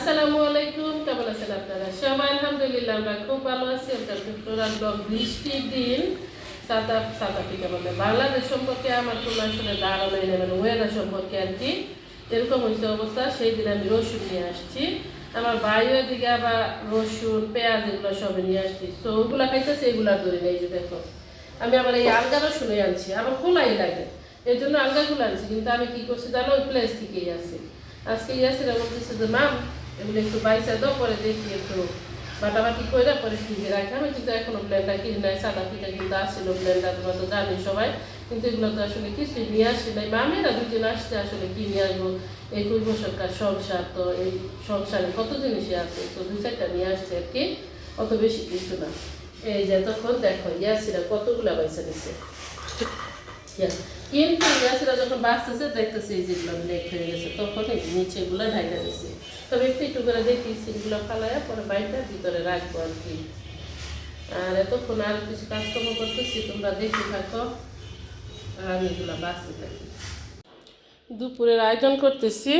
আসসালামু আলাইকুম, কেমন আছেন আপনারা সবাই? আলহামদুলিল্লাহ আমরা খুব ভালো আছি। বৃষ্টির দিন সাউথ আফ্রিকা মানে বাংলাদেশ সম্পর্কে আমার কোনো আসলে ধারণা নেই, মানে ওয়েদার সম্পর্কে আর কি এরকম হয়েছে অবস্থা। সেই দিন আমি রসুন নিয়ে আসছি, আমার ভাইও এদিকে আবার রসুন পেঁয়াজ এগুলো সব নিয়ে আসছি। তো ওগুলা খাইতেছে, এগুলা ধরে নেই। যে দেখো আমি আবার এই আলগা রসুনে আনছি, আমার খোলাই লাগে, এই জন্য আলগাগুলো আনছি। কিন্তু আমি কি করছি জানো, ওই প্লেস থেকেই আছি। আজকে ইয়াসিরা বলতেছে যে মাম এগুলো একটু বাইসা দাও, পরে দেখি একটু বাটাবাটি করে পরে ফ্রিজে রাখি। আমি কিন্তু এখনো ব্লেন্ডার কিনি নাই, সাউথ আফ্রিকা কিন্তু আসছিল ব্লেন্ডার, তোমরা তো জানি সবাই, কিন্তু এগুলো তো আসলে কিছুই নিয়ে আসি নাই। মামেরা দুদিন আসতে আসলে কি নিয়ে আসবো, এই 20 বছরকার সংসার, তো এই সংসারে কত জিনিসই আছে, তো 2-4টা নিয়ে আসছে আর কি, অত বেশি কিছু না। এই যে তখন দেখো ইয়াসিরা কতগুলা বাইসা নিচ্ছে, কিন্তু ইয়াসিরা যখন বাঁচতেছে দেখতেছে এই যেগুলো লেট হয়ে গেছে, তখন এই নিচেগুলো ঢাইকা দিচ্ছে। তবে একটু একটু করে দেখি সিলগুলো ফালাইয়া পরে বাইকটার ভিতরে রাখবো আর কি। আর এতক্ষণ আর কিছু কাজকর্ম করতেছি, তোমরা দেখে থাকো আর আমি এগুলো বাঁচতে থাকি। দুপুরের আয়োজন করতেছি,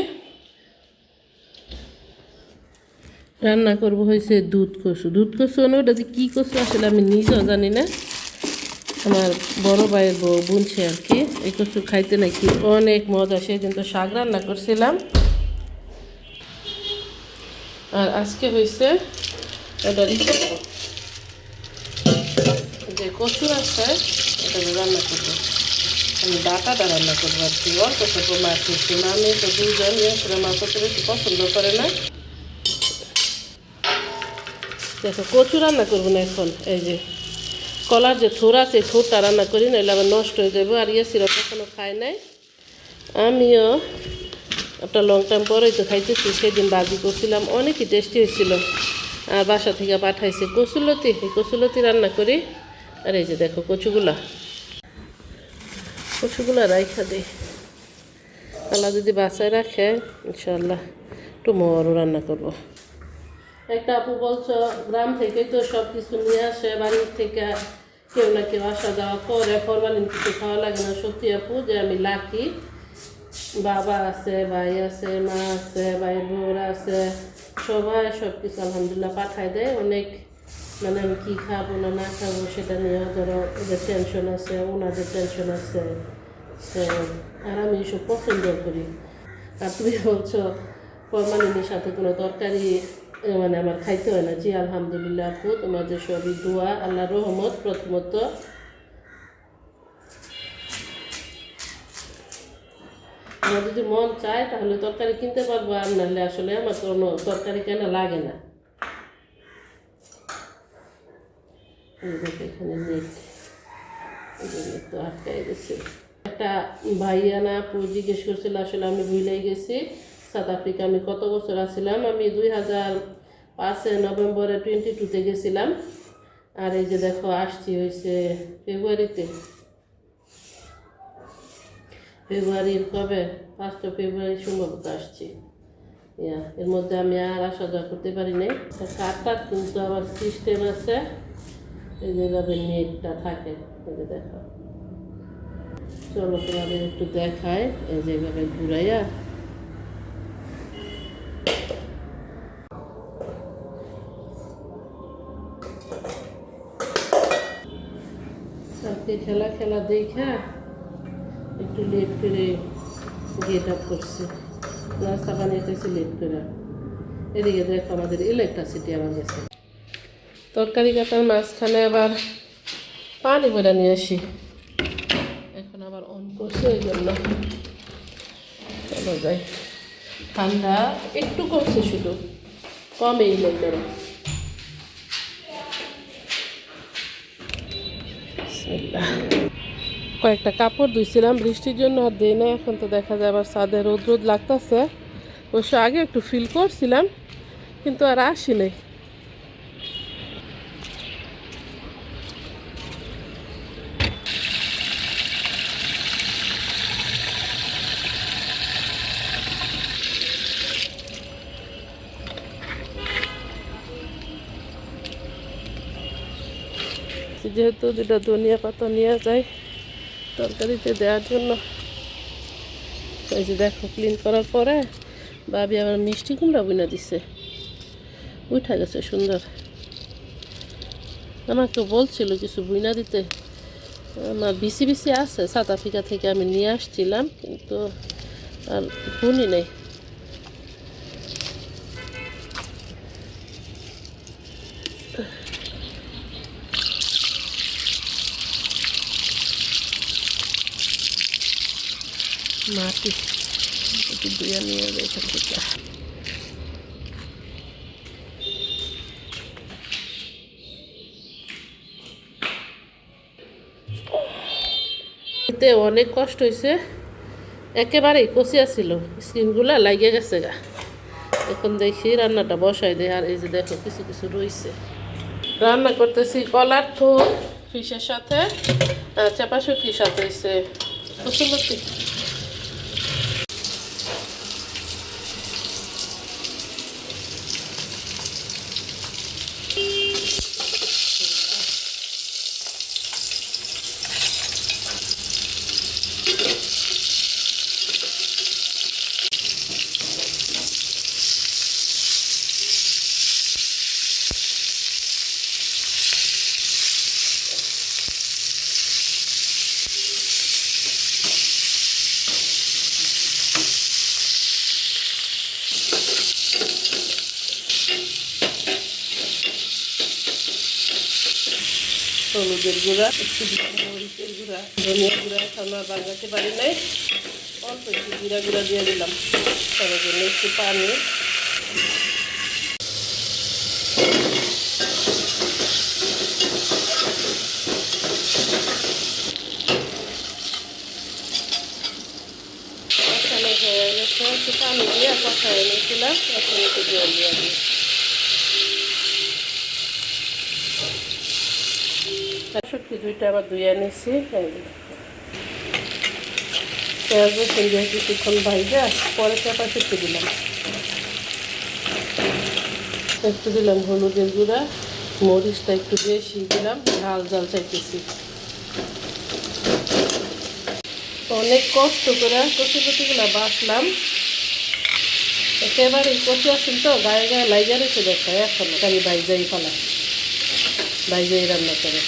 রান্না করবো হয়েছে দুধ কচু। দুধ কচু মানে ওটা যে কী কচু আসলে আমি নিজেও জানি না, আমার বড় ভাইয়ের বউ বুনছে আর কি। এই কচু খাইতে নাকি অনেক মজা, সেদিন তো শাক রান্না করছিলাম। আর আজকে হয়েছে এটা যে কচু আছে এটা রান্না করবো, আমি ডাটাটা রান্না করবো আর কি। অল্প স্বল্প মাছ হচ্ছে, আমি তো দুজন ইয়েছিলাম, মাছ করতে বেশি পছন্দ করে না। দেখো কচু রান্না করবো না এখন, এই যে কলার যে থোর আছে থোরটা রান্না করি, নাহলে আবার নষ্ট হয়ে যাবে। আর ইয়াসিরা কখনো খায় নাই, আমিও একটা লং টাইম পরেই তো খাইতেছি। সেদিন বাজি করছিলাম, অনেকই টেস্টি হয়েছিল। আর বাসা থেকে পাঠাইছে কচুলতি, এই কচুলতি রান্না করি। আর এই যে দেখো কচুগুলা রাইখা দিই, আল্লাহ যদি বাসায় রাখে ইনশাল্লাহ একটু মরও রান্না করব। একটা আপু বলছো গ্রাম থেকে তো সব কিছু নিয়ে আসে, বাড়ির থেকে কেউ না কেউ আসা যাওয়া করে, ফরমালিন কিছু খাওয়া লাগে না। সত্যি আপু যে আমি লাকি, বাবা আছে, ভাই আছে, মা আছে, ভাইয়ের বউরা আছে, সবাই সব কিছু আলহামদুলিল্লাহ পাঠায় দেয়। অনেক মানে আমি কী খাবো না না খাবো সেটা নিয়ে ধরো ওদের টেনশন আছে, ওনাদের টেনশন আছে। আর আমি এসব পছন্দ করি। আর তুমি বলছো ফরমালিনের সাথে কোনো তরকারি মানে আমার খাইতে হয় না। জি আলহামদুলিল্লাহ আপু, তোমাদের সবই দোয়া, আল্লাহর রহমত। প্রথমত আমার যদি মন চায় তাহলে তরকারি কিনতে পারবো, আর নাহলে আসলে আমার কোনো তরকারি কেনা লাগে না। এখানে নেট তো আটকাই গেছে। একটা ভাইয়া না আপু জিজ্ঞেস করছিল, আসলে আমি ভুলেই গেছি সাউথ আফ্রিকা আমি কত বছর আসছিলাম। আমি 2005 নভেম্বরে 22-তে গেছিলাম। আর এই যে দেখো আসছি হয়েছে ফেব্রুয়ারির কবে 5 ফেব্রুয়ারি সম্ভবত আসছি। এর মধ্যে আমি আর আসা যাওয়া করতে পারি নাই। কার্ডটার কিন্তু আবার সিস্টেম আছে, এই যেভাবে নেটটা থাকে। এই যে দেখো, চলো তোমাদের একটু দেখায়, এই যেভাবে ঘুরাইয়া আজকে খেলা দেখা একটু লেট করে গেট আপ করছে, নাস্তা বানিয়েছি লেট করে। এদিকে দেখো আমাদের ইলেকট্রিসিটি আবার গেছে। তরকারি কাটার মাঝখানে আবার পানি ভরে নিয়ে আসি, এখন আবার অন করছে, ওই জন্য চলো যাই। ঠান্ডা একটু কমছে, শুধু কমেই নেই ধরো। কয়েকটা কাপড় ধুইছিলাম বৃষ্টির জন্য, আর দিই না। এখন তো দেখা যায় আবার ছাদে রোদ লাগতেছে। অবশ্য আগে একটু ফিল করছিলাম, কিন্তু আর আসি নাই। যেহেতু দুটা ধনিয়া পাতা নিয়ে যায় তরকারিতে দেওয়ার জন্য। এই যে দেখো ক্লিন করার পরে ভাবি আবার মিষ্টি কুমড়া বুনা দিছে। উঠা গেছে সুন্দর। আমাকে বলছিল কিছু বুইনা দিতে, আমার বিসি বিসি আছে, সাউথ আফ্রিকা থেকে আমি নিয়ে আসছিলাম, কিন্তু আর বুনি নেই। মাটি একটু দিয়ে নিয়ে এখান থেকে। এতে অনেক কষ্ট হয়েছে, একেবারেই কষিয়া ছিল, স্কিনগুলা লাগিয়ে গেছে গা। এখন দেখি রান্নাটা বসাই দেয়। আর এই যে দেখো কিছু কিছু রয়েছে। রান্না করতেছি কলার থুর ফিশের সাথে, চাপা শুটকির সাথে হয়েছে কচুলতি। হলুদের গুঁড়া, একটু মরিচের গুঁড়া, ধনিয়া গুঁড়া এখন আর বাঙাতে পারি নাই, অল্প একটু জিরা গুঁড়া দিয়ে দিলাম, তার জন্য একটু পানি। কষানো হয়ে গেছে, একটু পানি দিয়ে কষায় এনেছিলাম, এখন একটু জল দিয়ে দিই। শুটকি দুইটা আবার ধুয়ে নিয়েছি। পেঁয়াজ রসুন দিয়ে কিছুক্ষণ ভাজা পরে চাপা শুটকি দিলাম। একটু দিলাম হলুদের গুঁড়া, মরিচটা একটু বেশি দিলাম, ঝাল ঝাল চাইতেছি। অনেক কষ্ট করে কচুগুলা বাছলাম, একেবারে কচু আসছিল তো গায়ে গায়ে লাইজা রয়েছে দেখা। এখন আমি বাইজাই ফেলা, বাইজাই রান্না করে।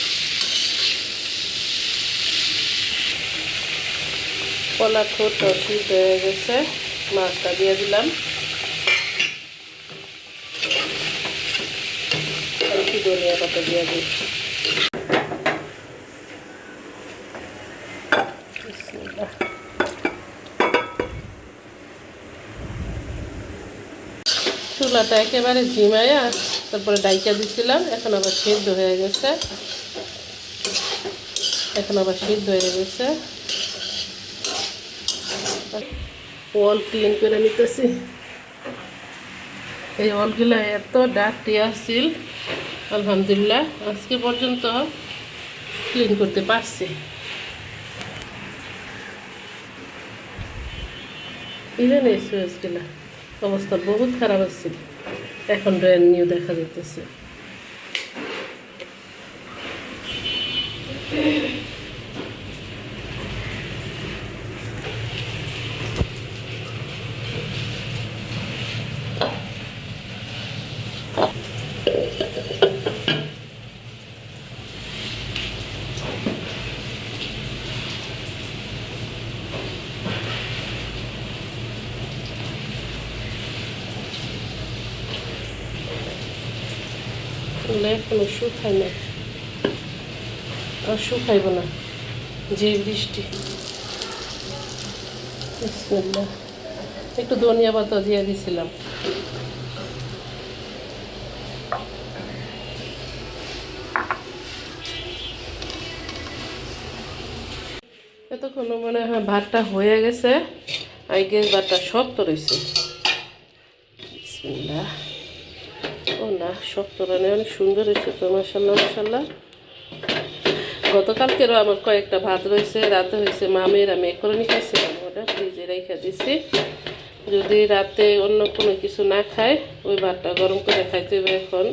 কলা ঠোঁট সিদ্ধ হয়ে গেছে, মাছটা দিয়ে দিলাম, একটু ধনিয়া পাতা দিয়ে দিই। চুলাটা একেবারে ঝিমাইয়া তারপরে ডাইকা দিছিলাম, এখন আবার সিদ্ধ হয়ে গেছে, ওয়াল ক্লিন করে নিতেছি। এই ওয়ালগুলা এত ডার্টি আসছিল, আলহামদুলিল্লাহ আজকে পর্যন্ত ক্লিন করতে পারছি। ইভেন এই সুয়েজগুলা অবস্থা বহুত খারাপ আসছিল, এখন ব্র্যান্ড নিউ দেখা যেতেছে। এখনো শুকায় না, আর শুকাইব না, যে বৃষ্টি। বিসমিল্লাহ, একটু ধনিয়া পাতা দিয়ে দিছিলাম। এতক্ষণ মনে হয় ভাতটা হয়ে গেছে, আই গেস ভাতটা শক্ত রয়েছে। বিসমিল্লাহ, ও না শক্ত রান্না অনেক সুন্দর হয়েছে তো, মাশাল্লাহ মাশাল্লাহ। গতকালকেরও আমার কয়েকটা ভাত রয়েছে, রাতে হয়েছে মামের, আমি করে নিতেছিলাম, ওটা ফ্রিজে রেখে দিছি। যদি রাতে অন্য কোনো কিছু না খায় ওই ভাতটা গরম করে খাইতে হবে। এখন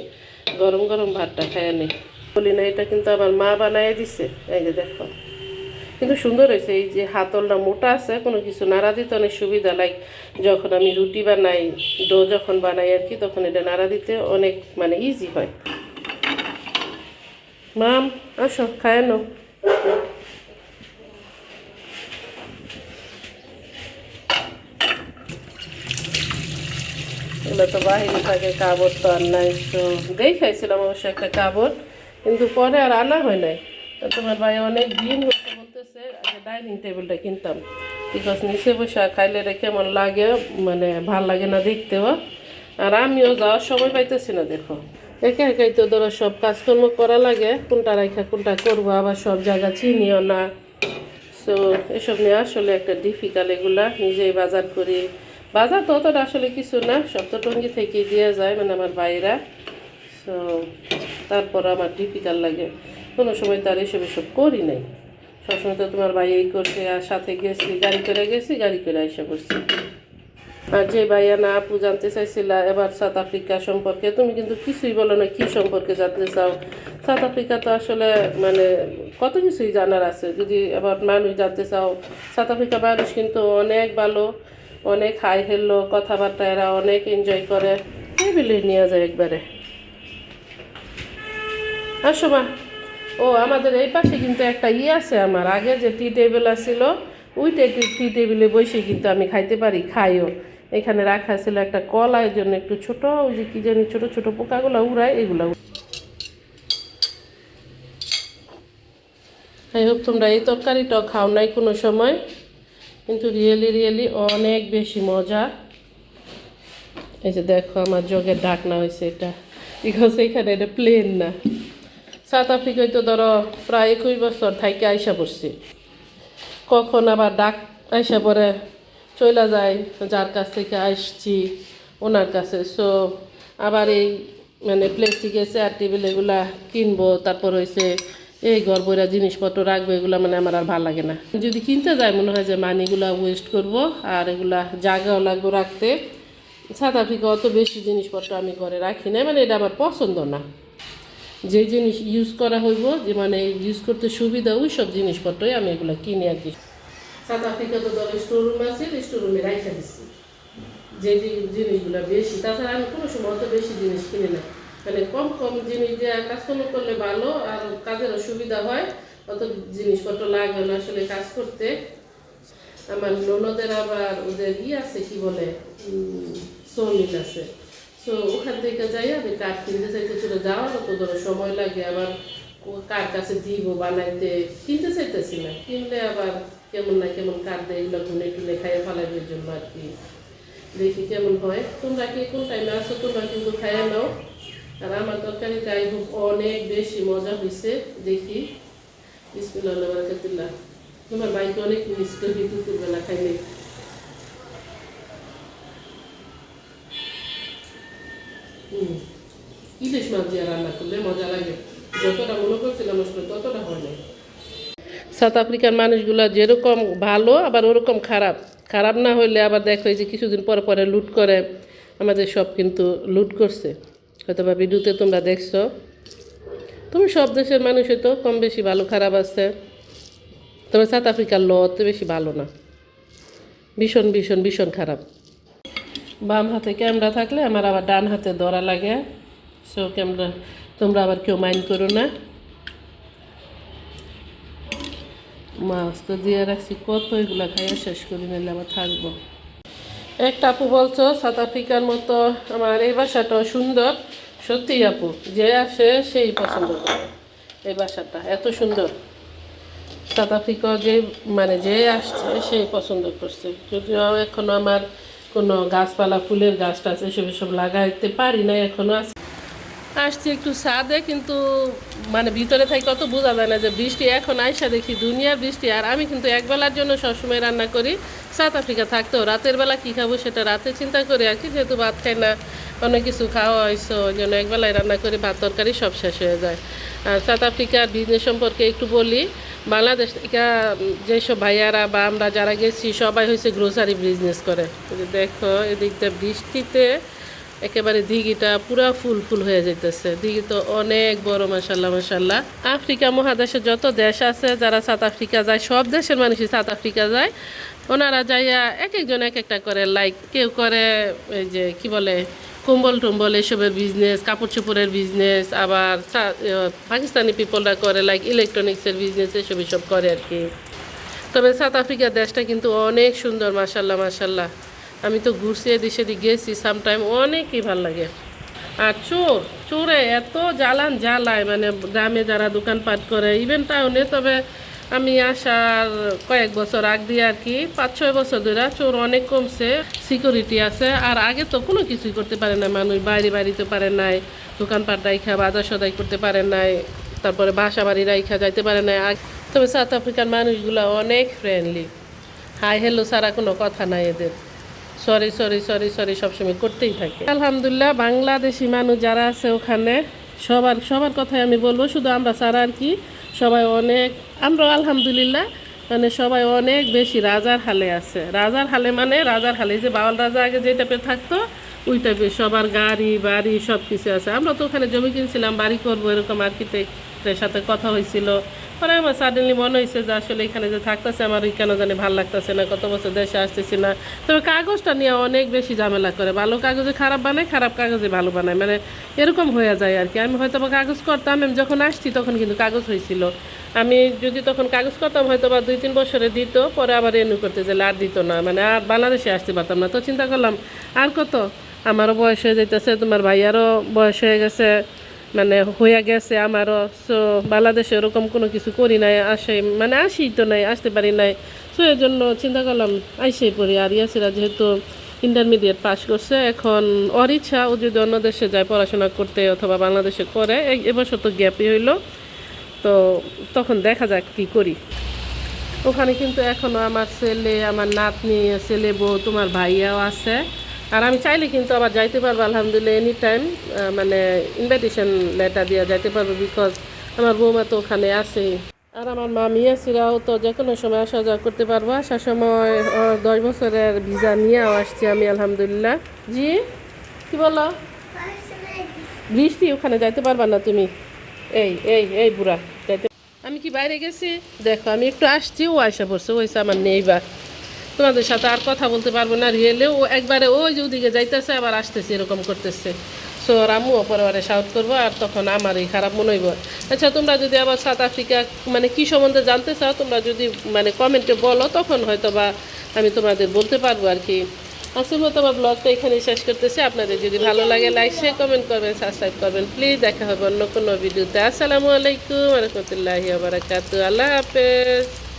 গরম গরম ভাতটা খাইয়া নেই বলি না, এটা কিন্তু আমার মা বানাই দিছে। এই যে দেখো, কিন্তু সুন্দর হয়েছে। এই যে হাতলটা মোটা আছে, কোনো কিছু নাড়া দিতে অনেক সুবিধা। লাইক যখন আমি রুটি বানাই, ডো যখন বানাই আর কি, তখন এটা নাড়া দিতে অনেক মানে ইজি হয়। মাম আসো খায় নাও। এগুলো তো বাহিরে থাকে, কাপড় তো আর নাই। তো দেখাইছিলাম অবশ্য একটা কাপড়, কিন্তু পরে আর আনা হয় নাই। তোমার ভাই অনেক দিন হচ্ছে বলতেছে আগে ডাইনিং টেবিলটা কিনতাম, বিকজ নিচে বসে খাইলে এটা কেমন লাগে, মানে ভাল লাগে না দেখতেও। আর আমিও যাওয়ার সময় পাইতেছি না। দেখো একা একাই তো ধরো সব কাজকর্ম করা লাগে, কোনটা রাখা কোনটা করবো, আবার সব জায়গা চিনিও না। সো এসব নিয়ে আসলে একটা ডিফিকাল্ট। এগুলা নিজেই বাজার করি। বাজার তো অতটা আসলে কিছু না, সব তো টঙ্গি থেকে দিয়ে যায়, মানে আমার ভাইরা। সো তারপর আমার ডিফিকাল্ট লাগে, কোনো সময় তার এসব করি নাই। সবসময় তো তোমার ভাই এই করছে, আর সাথে গেছি, গাড়ি করে গেছি, গাড়ি করে আইসা করছি। আর যে ভাইয়া না আপু জানতে চাইছিলা এবার সাউথ আফ্রিকা সম্পর্কে, তুমি কিন্তু কিছুই বলো না কি সম্পর্কে জানতে চাও। সাউথ আফ্রিকা তো আসলে মানে কত কিছুই জানার আছে। যদি এবার মানুষ জানতে চাও, সাউথ আফ্রিকা মানুষ কিন্তু অনেক ভালো, অনেক হাই হেলো কথাবার্তা, এরা অনেক এনজয় করে, টেবিলে নিয়ে যায় একবারে। আসো মা। ও আমাদের এই পাশে কিন্তু একটা আছে, আমার আগে যে টি টেবিল আছিল, ওইটা টি টেবিলে বসে কিন্তু আমি খাইতে পারি, খাইও। এখানে রাখা ছিল একটা কলা, এর জন্য একটু ছোট, ওই যে কি জানি ছোট ছোট পোকাগুলো উড়ায়, এগুলো। আই হোপ তোমরা এই তরকারিটাও খাও নাই কোনো সময়, কিন্তু রিয়েলি অনেক বেশি মজা। এই যে দেখো আমার জগের ঢাকনা হয়েছে এটা, বিকজ এখানে এটা প্লেন না। সাউথ আফ্রিকায় তো ধরো প্রায় 21 বছর থাইকে আইসা পড়ছি, কখন আবার ডাক আইসা পরে চলে যায়, যার কাছ থেকে আসছি ওনার কাছে। সো আবার এই মানে প্লাস্টিকের চেয়ার টেবিল এগুলা কিনবো, তারপর হয়েছে এই গড়বইরা জিনিসপত্র রাখবো, এগুলো মানে আমার আর ভালো লাগে না। যদি কিনতে যায় মনে হয় যে মানিগুলা ওয়েস্ট করব, আর এগুলা জায়গাও লাগবো রাখতে। সাউথ আফ্রিকা অত বেশি জিনিসপত্র আমি ঘরে রাখি না, মানে এটা আমার পছন্দ না। যে জিনিস ইউজ করা হইব, যে মানে ইউজ করতে সুবিধা, ওই সব জিনিসপত্রই আমি এগুলো কিনি আর কি। সাউথ আফ্রিকা তো ধরো স্টোর রুম আছে, স্টোর রুমে রাখা দিচ্ছি যে জিনিসগুলো বেশি। তাছাড়া আমি কোনো সময় অত বেশি জিনিস কিনি না, মানে কম কম জিনিস দিয়ে কাজকর্ম করলে ভালো, আর কাজেরও সুবিধা হয়, অত জিনিসপত্র লাগে না আসলে কাজ করতে। আমার ননদের আবার ওদের আছে কি বলে সোমিল আছে। সো ওখান থেকে যাই আমি কাঠ কিনতে চাইতেছিল, যাওয়ারও তো ধরো সময় লাগে, আবার কার কাছে দিব বানাইতে, কিনতে চাইতেছি না, কিনলে আবার কেমন না কেমন কাঠ দেয়, এগুলো ঘুনে টুনে খাইয়ে ফেলাইবার জন্য আর কি। দেখি কেমন হয়। তোমরা কি কোন টাইমে আসো, তোমরা কিন্তু খাইয়ে নাও। আর আমার তরকারিটা আই হোপ অনেক বেশি মজা হয়েছে। দেখি বিসমিল্লাহ বারাকাতুল্লাহ। তোমার ভাইকে অনেক মিস করি দুপুরবেলা খাইলে। ইলিশ মাছ দিয়ে রান্না করলে মজা লাগে, যতটা মনে করছিলাম আসলে ততটা হয় না। সাউথ আফ্রিকার মানুষগুলো যেরকম ভালো, আবার ওরকম খারাপ। খারাপ না হইলে আবার দেখো এই যে কিছুদিন পরে পরে লুট করে, আমাদের সব কিন্তু লুট করছে, হয়তো বা ভিডিওতে তোমরা দেখছো। তুমি সব দেশের মানুষই তো কম বেশি ভালো খারাপ আছে, তবে সাউথ আফ্রিকার ল অত বেশি ভালো না, ভীষণ ভীষণ ভীষণ খারাপ। বাম হাতে ক্যামেরা থাকলে আমার আবার ডান হাতে ধরা লাগে। সো ক্যামেরা তোমরা আবার কেউ মাইন্ড করো না। মাছ তো দিয়ে রাখছি কত, এগুলো খাইয়া শেষ করি, নিলে আবার থাকবো। একটা আপু বলছো সাউথ আফ্রিকার মতো আমার এই বাসাটাও সুন্দর। সত্যি আপু, যে আসে সেই পছন্দ করে এই বাসাটা, এত সুন্দর। সাউথ আফ্রিকা যে মানে যে আসছে সেই পছন্দ করছে। যদিও এখনও আমার কোনো গাছপালা, ফুলের গাছ টাছ এসব লাগাইতে পারি না এখনও। আসছি একটু ছাদে, কিন্তু মানে ভিতরে থেকে অত বোঝা যায় না যে বৃষ্টি। এখন আইসা দেখি দুনিয়ার বৃষ্টি। আর আমি কিন্তু একবেলার জন্য সবসময় রান্না করি। সাউথ আফ্রিকা থাকতেও রাতের বেলা কী খাবো সেটা রাতে চিন্তা করি আর কি, যেহেতু ভাত খাই না, অনেক কিছু খাওয়া হয়েছে, ওই জন্য একবেলায় রান্না করি, ভাত তরকারি সব শেষ হয়ে যায়। আর সাউথ আফ্রিকার বিজনেস সম্পর্কে একটু বলি। বাংলাদেশ থেকে যেসব ভাইয়ারা বা আমরা যারা গেছি সবাই হয়েছে গ্রোসারি বিজনেস করে। দেখো এদিকটা বৃষ্টিতে একেবারে দিঘিটা পুরা ফুল ফুল হয়ে যাইতেছে। দিঘি তো অনেক বড়, মাশাল্লাহ মাশাল্লাহ। আফ্রিকা মহাদেশে যত দেশ আছে, যারা সাউথ আফ্রিকা যায়, সব দেশের মানুষই সাউথ আফ্রিকা যায়। ওনারা যাইয়া এক একজন এক একটা করে, লাইক কেউ করে এই যে কি বলে কম্বল টম্বল এসবের বিজনেস, কাপড় চোপড়ের বিজনেস, আবার পাকিস্তানি পিপলরা করে লাইক ইলেকট্রনিক্সের বিজনেস, এসব করে আর কি। তবে সাউথ আফ্রিকা দেশটা কিন্তু অনেক সুন্দর, মাশাল্লাহ মাশাল্লাহ। আমি তো ঘুরছি, এদিক সেদিক গেছি সামটাইম, অনেকই ভাল লাগে। আর চোরে এত জ্বালায়, মানে গ্রামে যারা দোকানপাট করে, ইভেন টাউনে। তবে আমি আসার কয়েক বছর আগ দিয়ে আর কি 5-6 বছর ধরে চোর অনেক কমছে, সিকিউরিটি আছে। আর আগে তো কোনো কিছুই করতে পারে না মানুষ, বাড়িতে পারে নাই, দোকানপাট রাইখা বাজার সদাই করতে পারে নাই, তারপরে বাসা বাড়ি রাইখা যাইতে পারে নাই। তবে সাউথ আফ্রিকার মানুষগুলো অনেক ফ্রেন্ডলি, হাই হ্যালো ছাড়া কোনো কথা নাই এদের। সরি সরি সরি সরি সবসময় করতেই থাকে। আলহামদুলিল্লাহ, বাংলাদেশি মানুষ যারা আছে ওখানে সবার কথাই আমি বলবো, শুধু আমরা ছাড়া আর কি। সবাই অনেক, আমরা আলহামদুলিল্লাহ মানে সবাই অনেক বেশি রাজার হালে আছে। রাজার হালে মানে রাজার হালে, যে বাউল রাজা আগে যে টাইপের থাকতো ওই টাইপের সবার গাড়ি বাড়ি সব কিছু আছে। আমরা তো ওখানে জমি কিনছিলাম, বাড়ি করবো, এরকম আর্কিটেক্টের সাথে কথা হয়েছিল। পরে আমার সাডেনলি মনে হয়েছে যে আসলে এখানে যে থাকতেছে আমার কেন জানি ভালো লাগতেছে না, কত বছর দেশে আসতেছি না। তবে কাগজটা নিয়ে অনেক বেশি ঝামেলা করে, ভালো কাগজে খারাপ বানায়, খারাপ কাগজে ভালো বানায়, মানে এরকম হয়ে যায় আর কি। আমি হয়তো বা কাগজ করতাম, আমি যখন আসছি তখন কিন্তু কাগজ হয়েছিল। আমি যদি তখন কাগজ করতাম হয়তো বা 2-3 বছরে দিত, পরে আবার রেনিউ করতে গেলে আর দিত না, মানে আর বাংলাদেশে আসতে পারতাম না। তো চিন্তা করলাম আর কত, আমারও বয়স হয়ে যাইতেছে, তোমার ভাইয়ারও বয়স হয়ে গেছে, মানে হয়ে গেছে আমারও। সো বাংলাদেশে ওরকম কোনো কিছু করি নাই, আসি তো নাই, আসতে পারি নাই। সো এর জন্য চিন্তা করলাম আইসেই পড়ি। আর ইয়াসিরা যেহেতু ইন্টারমিডিয়েট পাস করছে, এখন ওর ইচ্ছা ও যদি অন্য দেশে যায় পড়াশোনা করতে অথবা বাংলাদেশে করে। এবছর তো গ্যাপই হইলো, তো তখন দেখা যাক কী করি। ওখানে কিন্তু এখনও আমার ছেলে, আমার নাতনি, ছেলে বউ, তোমার ভাইয়াও আছে। আর আমি চাইলে কিন্তু আবার যাইতে পারবো আলহামদুলিল্লাহ এনি টাইম, মানে ইনভাইটেশন লেটার দিয়ে যাইতে পারবো, বিকজ আমার বৌমা তো ওখানে আছে। আর আমার মামি আসিরাও তো যে কোনো সময় আসা যাওয়া করতে পারবো। আসার সময় 10 বছরের ভিসা নিয়েও আসছি আমি আলহামদুলিল্লাহ। জি কি বলো? বৃষ্টি, ওখানে যাইতে পারবা না তুমি। এই এই এই বুড়া যাইতে, আমি কি বাইরে গেছি? দেখো আমি একটু আসছি, ও আসা পড়ছে, ওইসে আমার নেইবার। তোমাদের সাথে আর কথা বলতে পারবো না রিয়েলে। ও একবারে ওই যে ওদিকে যাইতেছে আবার আসতেছে, এরকম করতেছে। সো আমিও পরে শাউট করবো, আর তখন আমারই খারাপ মনে হইব। আচ্ছা, তোমরা যদি আবার সাউথ আফ্রিকা মানে কী সম্বন্ধে জানতে চাও, তোমরা যদি মানে কমেন্টে বলো, তখন হয়তো বা আমি তোমাদের বলতে পারবো আর কি। আজকের মতো আমার ব্লগটা এখানে শেষ করতেছি। আপনাদের যদি ভালো লাগে লাইক শেয়ার কমেন্ট করবেন, সাবস্ক্রাইব করবেন প্লিজ। দেখা হবে অন্য কোনো ভিডিওতে। আসসালামু আলাইকুম ওয়া রাহমাতুল্লাহি ওয়া বারাকাতুহু। আল্লাহ হাফেজ।